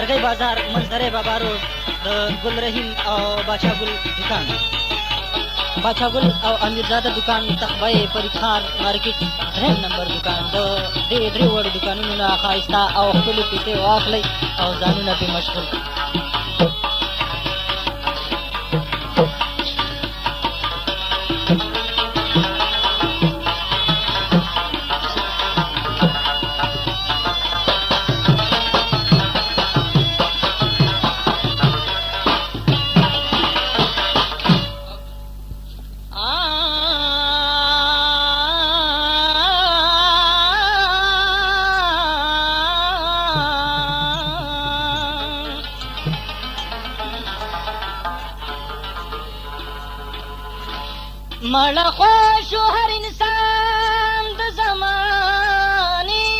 لرګی بازار منظره بابا روډ د ګل رحیم او باچا ګل دکان، باچا ګل او امیرزاده دکان، تخبه فرید خان مارکیټ 3 نمبر دکان. د دې درې وړو دکانونو نه ښایسته او ښکلې پیسې واخلئ او ځانونه پرې مشغول کړئ. مړه خوشو هر انسان د زمانې،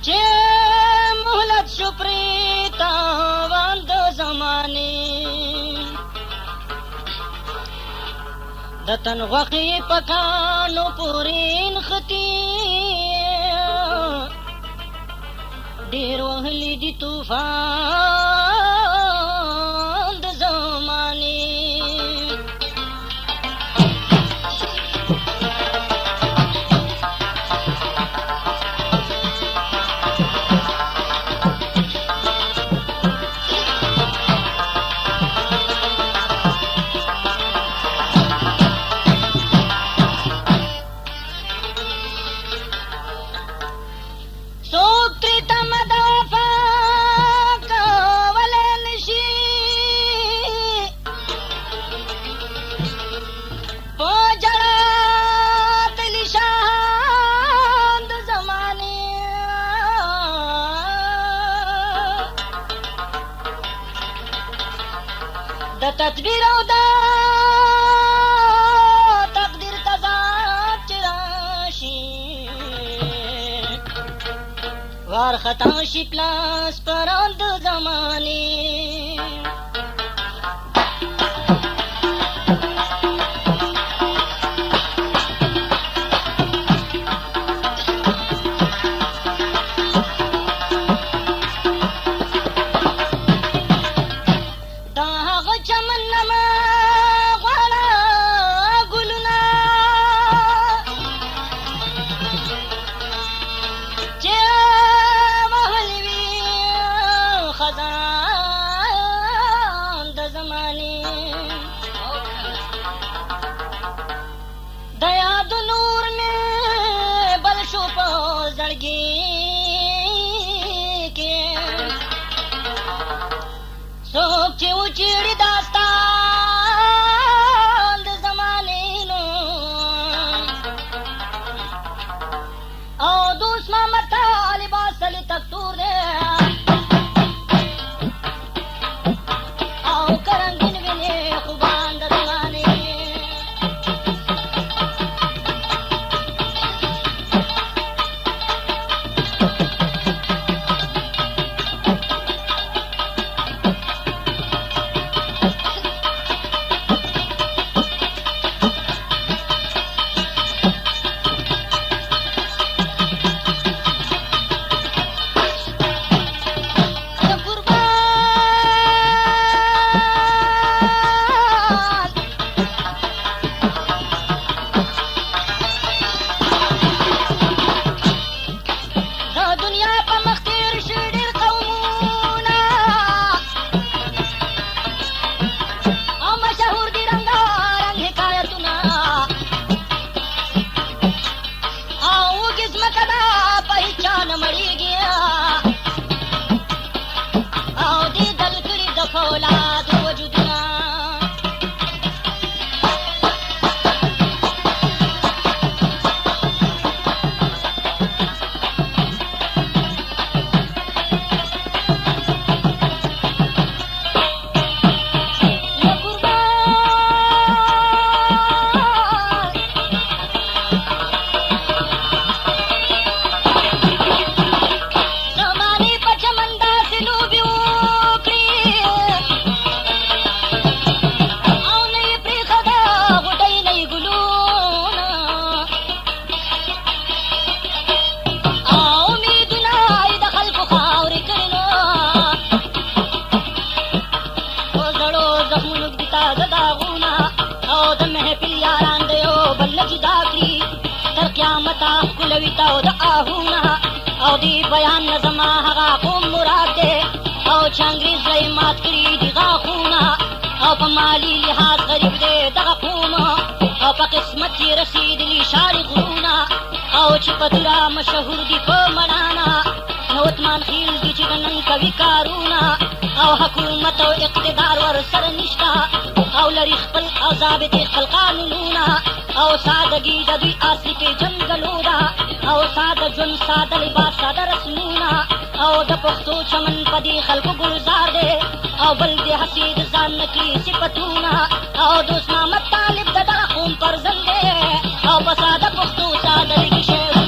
چې مهلت شو پرې تاوان د زمانې، د تن غوښې په کانو پورې نښتې، ډېر وهلي دي طوفان د زمانې. څوک ترې تمه د وفا کولی نشي، په ژړا تلي شان د زمانې، د تدبیر او د تقدیر تضاد چې راشي، وارخطا شي پلاس پران د زمانې. دا هغه چمن نمه غواړه ګلونه، چې وهلي وي خزان د زمانې، د یاد نور مې بل شو په زړګي کې، څوک چې وچیړي داستان د زمانې نو، او دوست محمد طالب اصلي تکتور دی، او کرنګین ویني خوبان د زمانې. متا ښکلوي تا او د آهونه او دی بیان نه زما هغه قوم مراد دی او چې انګریز له یې مات کړي دي غاښونه او په مالي لحاظ غریب دی دغه قوم او په قسمت یې رسېدلي شاړې غرونه او چې په توره مشهور دي په مړانه نو عثمان خیل دي چې د نن کوي کارونه او حکومت او اقتدار ورسره نشته او لري خپل او ضابطې خپل قانونونه او سادګي د دوی اصلي پېژندګلو ده او ساده ژوند ساده لباس ساده رسمونه او د پښتو چمن په دې خلکو ګلزار دی او بل دې هسې د ځان نه کړي صفتونه او دوست محمد طالب د دغه قوم فرزند دی او په ساده پښتو ساده لیکي شعرونه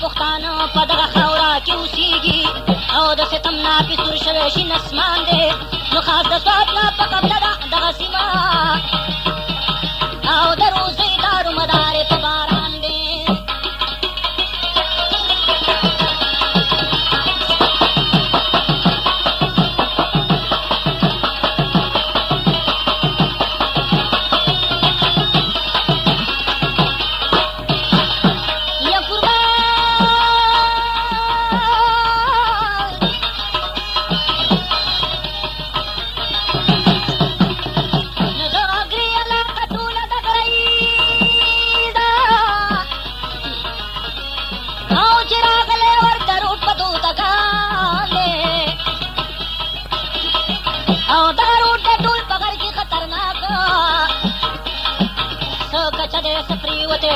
پښتانه په دغه خاوره کې اوسېږي او د ستم نه پې سور شوی شین اسمان دی نو خاص د سوات نه په قبله ده دغه سیمه او د روزۍ دارو مدار یې په باران دی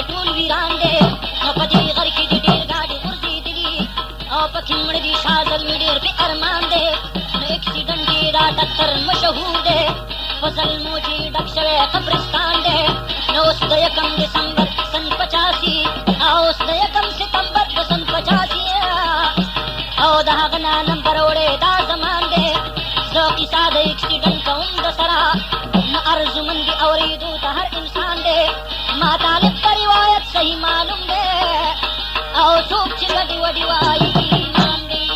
ټول ویران دی نو په دې غر کې دي ډېر ګاډي غورځېدلي او پکې مړه دي شاه زلمي ډېر پې ارمان دی نو اکسیډنټ یې دا ډاکټر مشهور دی په زلمو چې ډک شوی قبرستان دی نو اوس د 1 دسمبر سن 85 او اوس د 1 ستمبر د سن 85 او د هغه نه نمبر وړی دا زمان دی زه کیسه د اکسیډنټ کوم د سره نه ارزومند دي اورېدو ته هر انسان دی ما طالب ته روایت صحیح معلوم دی او څوک چې ګډې وډې وایي ایمان دی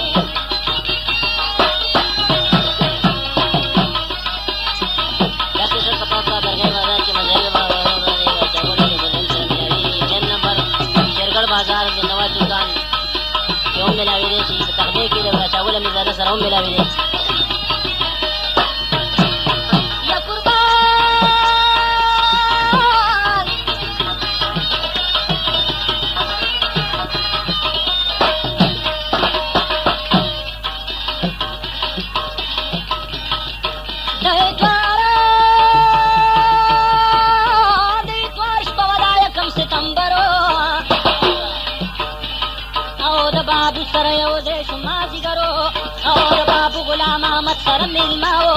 داسې ژر په پاکه درګاه بازار کې مذهبي جن نمبر شیرګړ بازار د نواز دکان کې هم ملاوي دی چې په تغذیه کې د وراچاوله میزانه سره هم ملاوي دی سره میلماو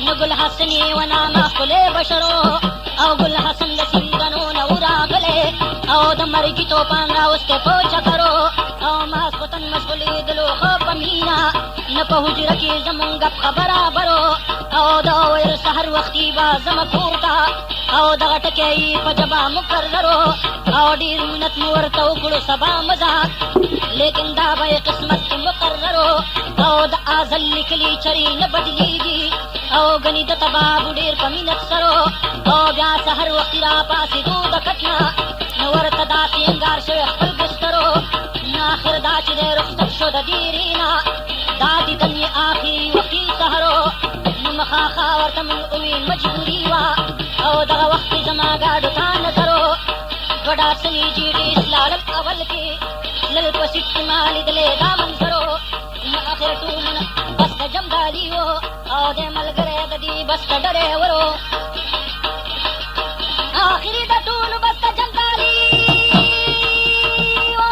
نو ګل حسن یې ونامه ښکلی بشرو او ګل حسن د سیندنو نه وراغلی او د مرګي توپان راوستی په چکرو او ماسخوتن مشغولېدلو ښه په مینه نه په حجره کې زمونږ ګپ خبرابرو او د ویل سحر وختي به زمه کور ته او دغه ټکی یې په ژبه مکررو او ډېر منت مو ورته وکړو سبا مزاق لیکن دا به یې قسمت کې مقررو او د ازل لیکلي چرې نه بدلېږي او ګنې د تبابو ډېر په مینت سرو او بیا سحر وختي را پاڅېدو د کټ نه نو ورته داسې انګار شوی خپل بسترو نو آخر دا چې دی رخصت شو د ډېرې نه دا دیدن یې آخري وختي سحرو نو مخاخا ورته مونږ وویل مجبوري وه او دغه وخت زما ګاډو ته نظرو वडासनी जीडी लालम अवल के लल पसिट माली दले दामन करो आखिर टून बस जमदाली हो औदे मल गरे ददी बस डरे वरो आखिरी द टून बस जमदाली हो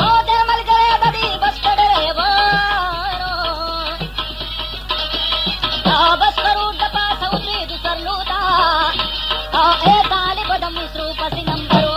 औदे मल गरे ददी बस डरे वरो बस करू डपा सौत्री दुसर लूता ए तालिब दम इसरू पसिनम करो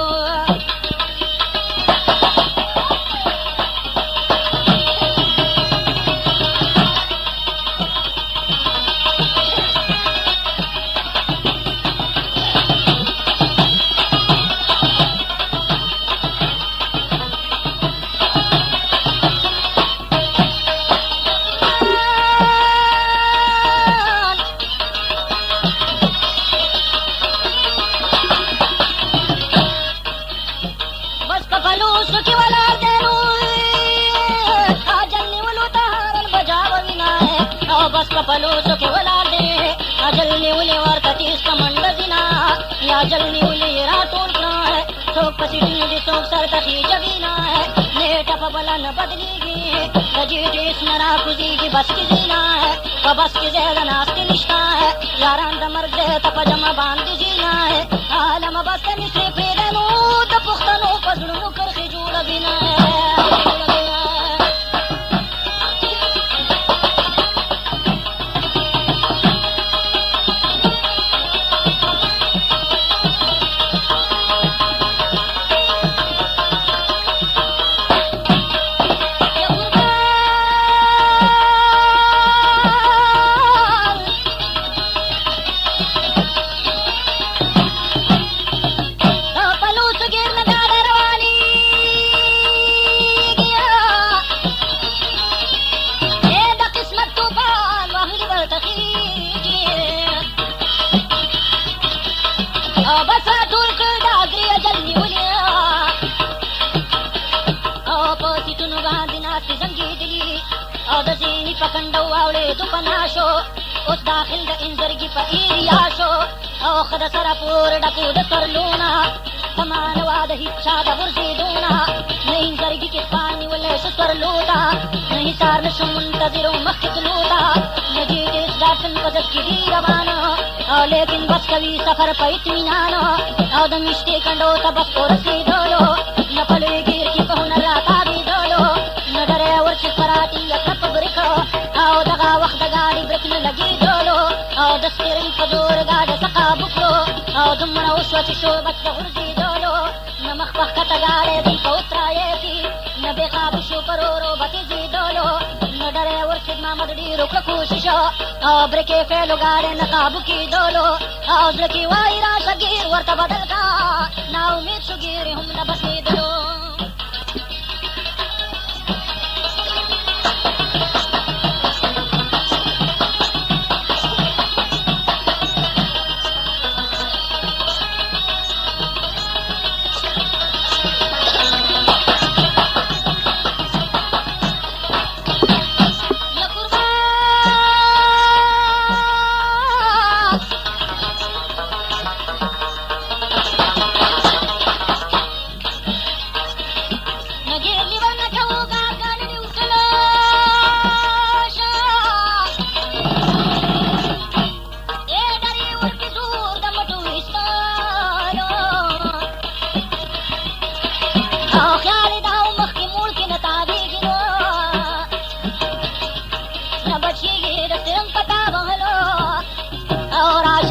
पलोसो के वलादे अजल ने उले वार कतीस कमंड दिना या अजल ने उले रातों का है सोक पसीने दे सोक सर तकी जबीना है नेट अप बला न बदलेगी रजी जिस नरा कुजी की बस की जीना है बस की ज़्यादा नास्ते निश्ता है यारान दमर दे तप जमा बांध जीना है आलम बस के मिस्र पेरे नो द पुख्तनो पजड़ो कर खिजूर बिना है पकंडो आवले दुपनाशो उस दाखिल द इंजरगी पईरियाशो औखद सरपूर डकू द सरलूना समान वाद हिच्छा द बुर्जीदूना नहीं इंजरगी के पानी वले सरलूता नहीं सार मुंतजिरो मखतलूता नजीद इस दासन पदक की रवाना लेकिन बस कभी सफर पे इत्मीनानो औदम इश्ते कंडो तबस को रसी दोलो न पले गिर की पहुन राता भी दोलो न डरे वर्ष फराती अकप ब्रिको आओ दगा वक्त गाड़ी ब्रेक न लगी दोलो आओ दस्तिरिंग फजूर गाड़ सका बुको आओ दुमना उस्वच शो बच गुर्जी दोलो न मखबख कत गाड़े दी को उतराये थी न बेकाब शो करोरो बतीजी दोलो न डरे वर्ष मामद डी रुक कोशिशो आओ ब्रेके फेलो गाड़े न काबू की दोलो आओ ब्रेकी वायरा सगीर वर्त बदल का ना उम्मीद सुगीर हम न बसी दो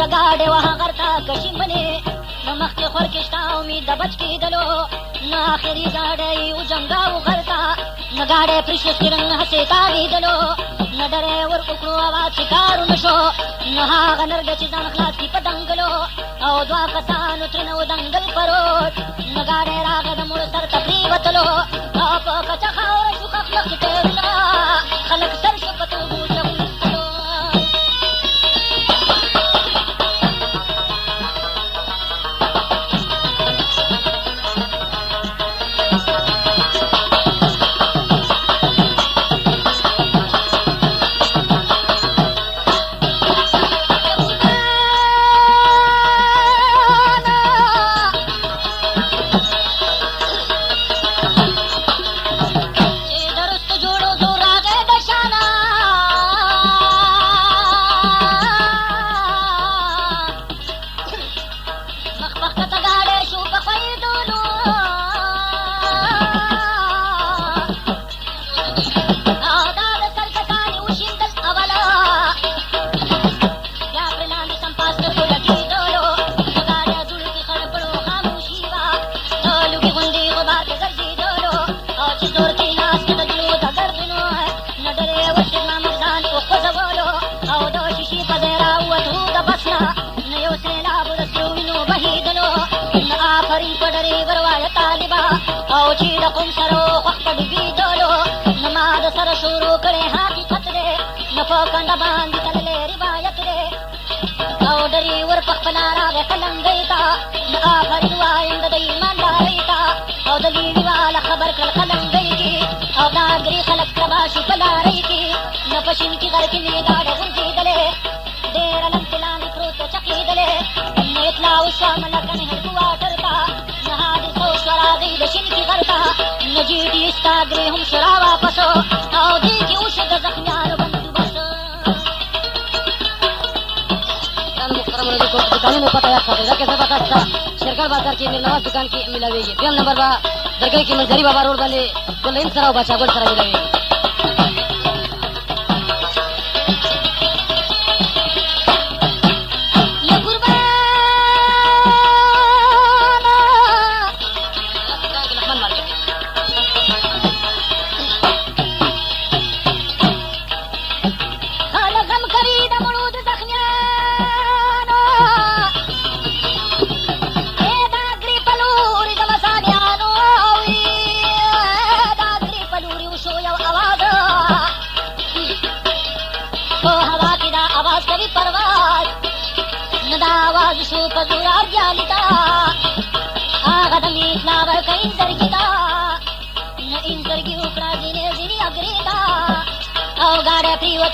गाड़े वहाँ करता कशी मने नमक के खोर किस्ता उम्मीद बच की दलो न आखिरी गाड़े उजंगा उखरता न गाड़े प्रिशस की रंग हसे तारी दलो न डरे और कुकड़ो आवाज शिकार नशो न हाग नर्ग चिजान खलास की पतंगलो औ द्वा कसान उतरन दंगल परो न गाड़े राग दमुर सर तकरीबतलो आप कचखा और शुकख लखते ना खलक सर शुकतो बूझ آفرین پډری وروایا طالبا او چې د قوم سره وخت دی دولو نماز سره شروع کړي حقیقت دې نه په کنده باندې تللې روایت دې او ډری ور په خپل راغې قلنګي تا نه آفرین وایم د ایمانداري تا او د لیوی والا خبر کړ قلنګي کې او دا ګری خلک تباشي پلاري کې نه پښین کې غر کې نه دا ورځي دلې ډېر لمتلان پروت چقې دلې نه اطلاع وسام لکن هر واټر تا نه حادث او شرا دې د شین کې غرتا نه جی دي استاګري هم شرا واپس او دې کې اوس د زخمیانو بندوبست दुकानों में पता याद था कैसे पता था शेरगढ़ बाजार की मिलनवाज दुकान की मिलावेगी प्रेम नंबर बा दरगाह की मंजरी बाबा रोड वाले गोल्डन सराव बादशाह गोल सराव मिलावेगी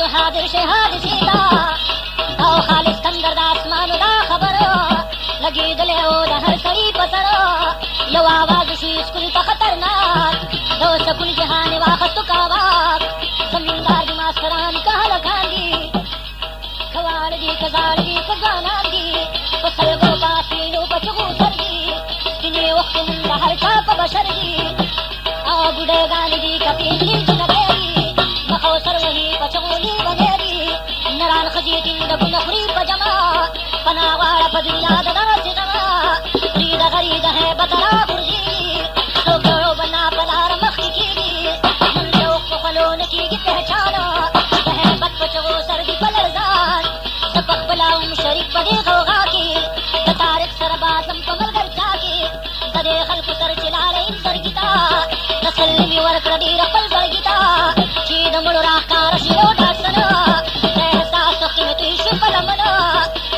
तो हाजिर से हादिसीदा او خالص کندر د اسمانو دا خبر لګي دلې او د هر سړي پسر یو आवाज شي سکول ته خطرناک دو سکول جهان واخستو کاواک زمیندار دي ماسران کاله کاندي خوال دي کزال دي کزانان دي پسلګو پاسینو پچغو سر دي دني وخت من د هر چا په بشر دي او بډګان دي کپیلی جنګي مخو سر وهي پچغولي بغيري نران خجيتين د ګنخري پجما پنا واړه په دنیا د داسې جما ریدا غریدا ہے بترا برجي لوګو بنا پلار مخ کیږي من یو خپلون کیږي پہچانا ده بد پچغو سر دی بلرزان سبق بلاوم شریک پدې غوغا کی د تاریخ سره باسم په ملګر چا کی د خلق سر چلاله سرګیتا نسل می ورکړه دی خپل سرګیتا چې د مړو راکار شیو ډاکټر احساس کې مې توي شو پلمنا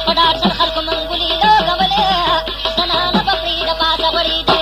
پډاټ خلق منګولي لګولې زنانه بپری د پاسه وړي دی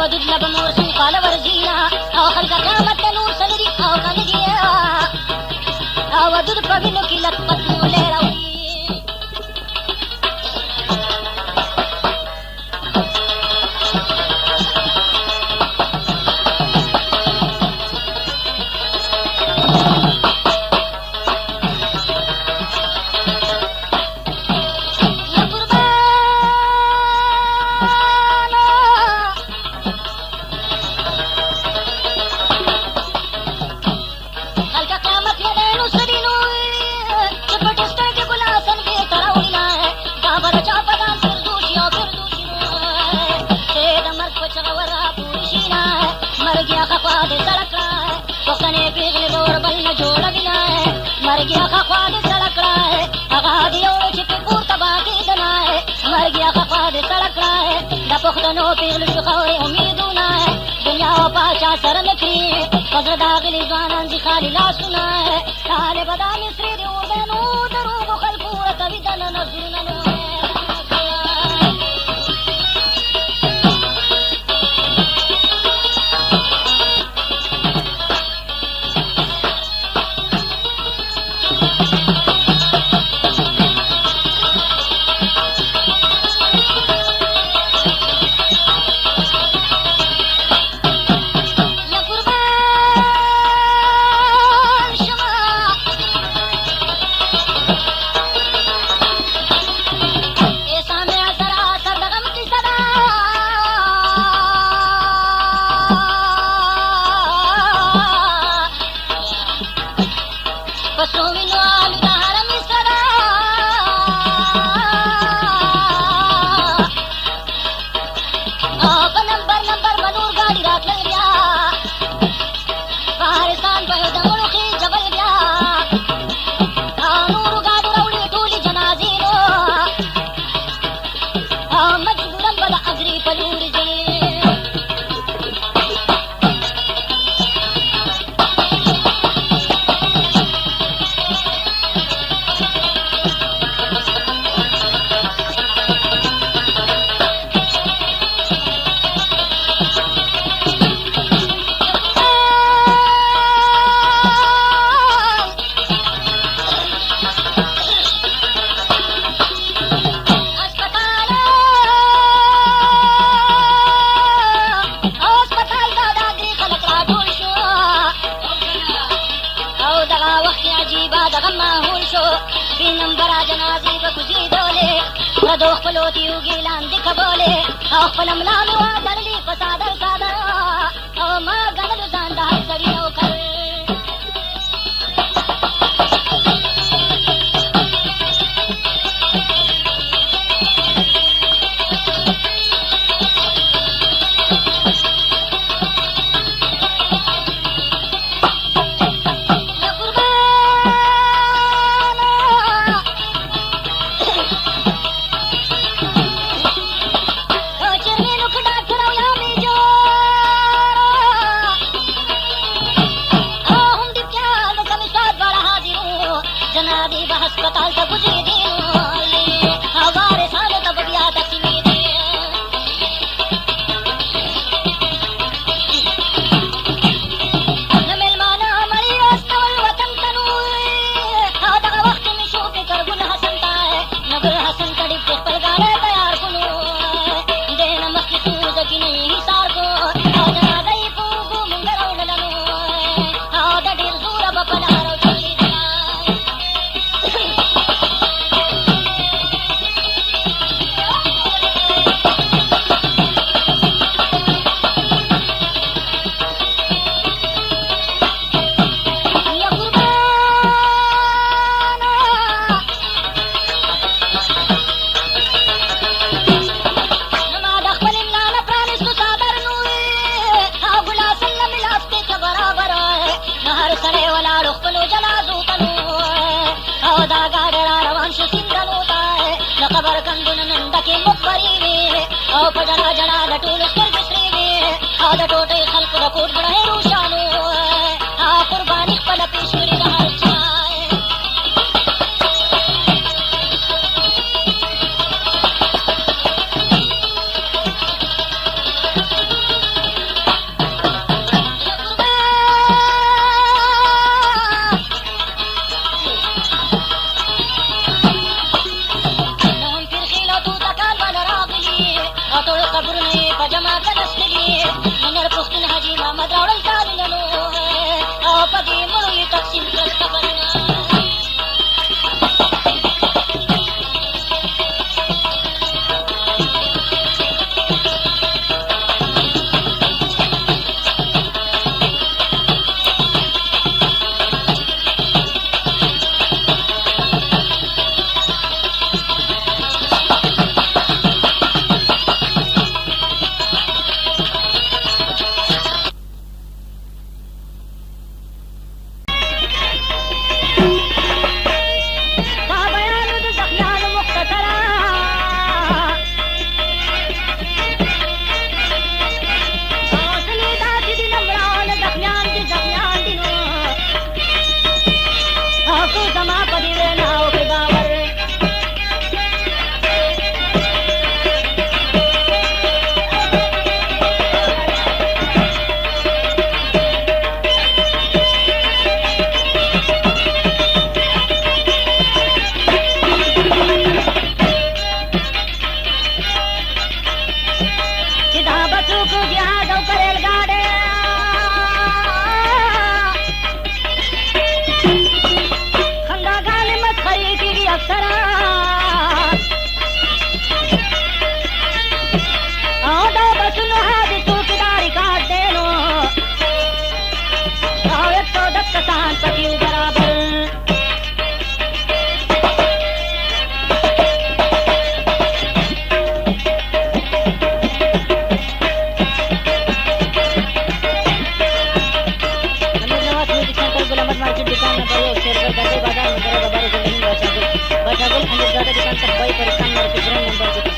ودود لب مورسن قال ورزينا او خلق قامت نور سندي او كنديا او ودود پوینو کی لطفت مولے راوی मर गया پښتنو پیغلو شو خورې امیدونه دنیا او پاچا سره نه کړي په زړه داغلي ځوانان دي خالي لاسونه طالبه دا مصري د اردنو دروغو خلکو ورکوي دننه زړونه نو دو خپلو تیوږي لاندې کبولې او خپله ملا مې وتړلې په څادر څادر او ما ګڼلو ځان د هر سړي نوکر او په جنا جنا د ټولو سترګې سرې وې او د ټوټې خلکو د کوټ بڼه روښانو قرباني خپله پیش کړي د هر چا داسې بازار مزرعه بابا زندگی باچا ګل امیرزاده دکان تخبای پر خان مارکیټ درېیم نمبر کې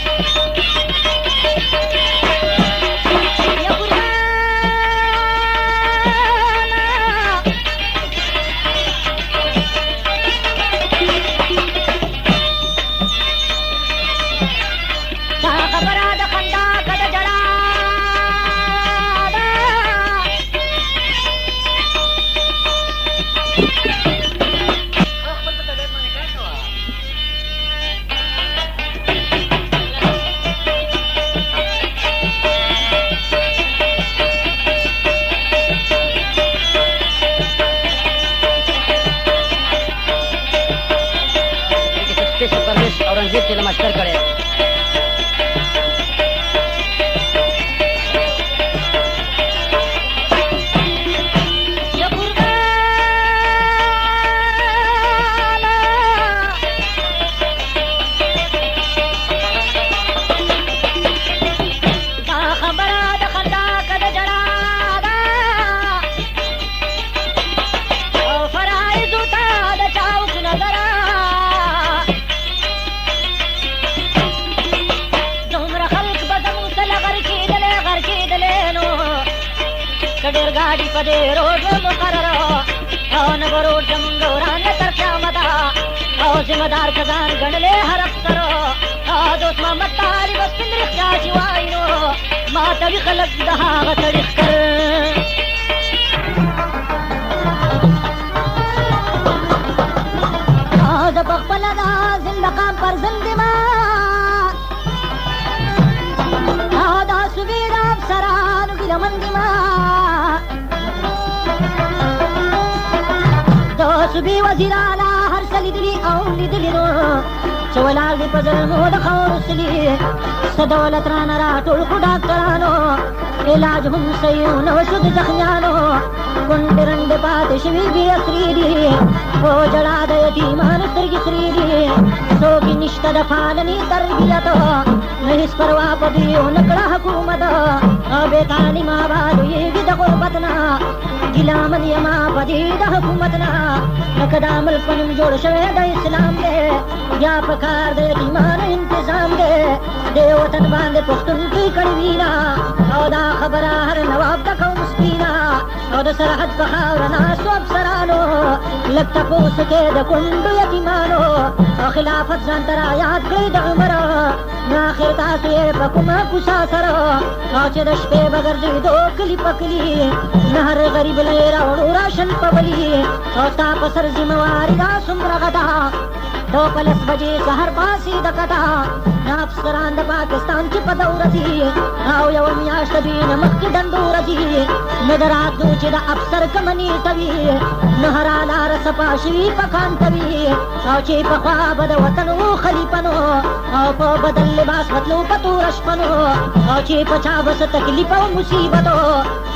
یا قربانا دا خبره د خندا که د ژړا स्पेशल परवेश औरंगजेब के नमस्कार करे ډېر ګاډي په دې روډ مقرره او نه به روډ زمونږ ورانه تر قیامته او ذمه دار کزان ګڼلې هر افسر دوست محمد طالب سپین رښتیا چې وایي نو ماتوي خلک د هغه سړي ښکر زه پخپله دا زندقام پر زندما دا صوبې د افسرانو ګیلمن دي ما د صوبې وزیرانا هر څه لیدلي او لیدلي نو چې ولاړ دي په ظلمو د خاورو سلي څه دولت رانه راټول کړو ډاکټرانو علاج هم صحیح نه وشو د زخمیانو کونډې رنډې پاتې شوي بې اثري دي په ژړا د یتیمانو سترګې سرې دي څوک یې نشته د پالنې تربیت نه هېڅ پروا په دوی ونه کړه حکومت بې تعلیمه به لویېږي د غربت نه ګیلامن یما په دې د حکومت نه لکه دا ملک په نوم جوړ شوی د اسلام دی بیا په کار د یتیمانو انتظام دی دې وطن باندې پښتون دوی کړي وینا او دا خبره هر نواب د قوم سپینا او د سرحد په خاوره ناستو افسرانو لږ تپوس کې د کونډو یتیمانو او خلافت ځان ته رایاد کړئ د عمر نو آخر تاسو یې په کومه کوڅه سره او چې د شپې به ګرځېدو کلي په کلي نه هر غریب له یې راوړو راشن په بلي او ستا په سر ذمواري دا څومره غټه دو په لس بجې سهار پاسې د کټه دا افسران د پاکستان چې په دوره ځي او یوه میاشت دوی نه مخکې ډنډو راځي نه د راتلو چې د افسر کومه نیټه وي نه هره لاره صفا شوي په کانته وي او چې پخوا به د وطن و خلیفه نو او په بدل لباس وتلو په توره شپه نو او چې په چا به څه تکلیف او مصیبتو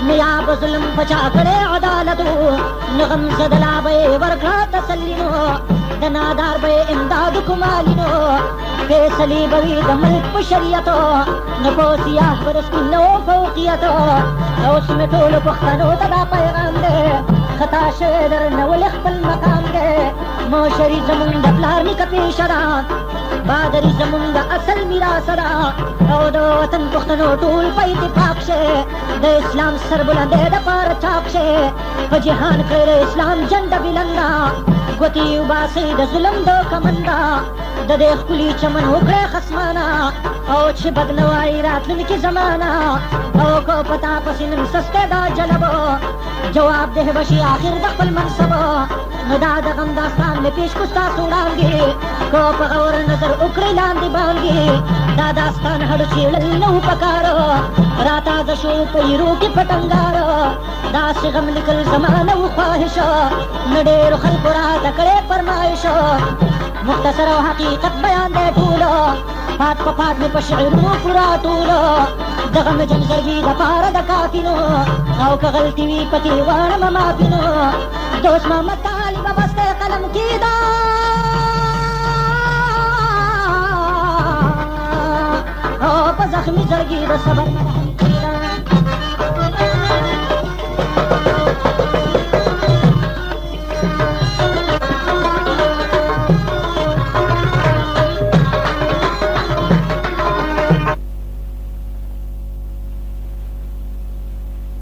نه یا به ظلم په چا کړی عدالتو نه غمزده لا به یې ورکړه تسلي نو د نادار به یې امداد کومالي نو فیصلې به وي د ملک په شریعتو نه په سیاح به د سپین نه و فوقیتو اوس مې ټولو پښتنو ته دا پیغام دی خطا شوی درنه ولې خپل مقام دی مشري زمونږ د پلار نیکه پیشه ده بادري زمونږ د اصل میراثه ده او د وطن پښتنو ټول په اتفاق شي د اسلام سر بلندۍ دپاره چاپ شي په جهان کړی د اسلام جنډه بلنده ګوتې وباسئ د ظلم د کمنده د دې ښکلي چمن وکړئ خصمانه او چې بد نه وایي راتلونکې زمانه او که په تا پسې نن سستی دا جلبو جواب ده بشي آخر د خپل منصبو نو دا د غم داستان مې پیش کړو ستاسو وړاندې که په غور نظر وکړئ لاندې باندې دا داستان هډو څېړل نه و پکارو راتازه شو په ایرو کې پټنګارو داسې غم لیکل زما نه و خواهشو نه ډېرو خلکو راته کړی فرمایشو مختصر او حقیقت بیان دی ټولو پات په پات مې په شعرونو پوره ټولو د غم جنګرګي دپاره د کافینو او که غلطي وي پکې غواړم معافي نو دوست محمد طالبه بس دی قلم کې دا او په زخمي زړګي د صبر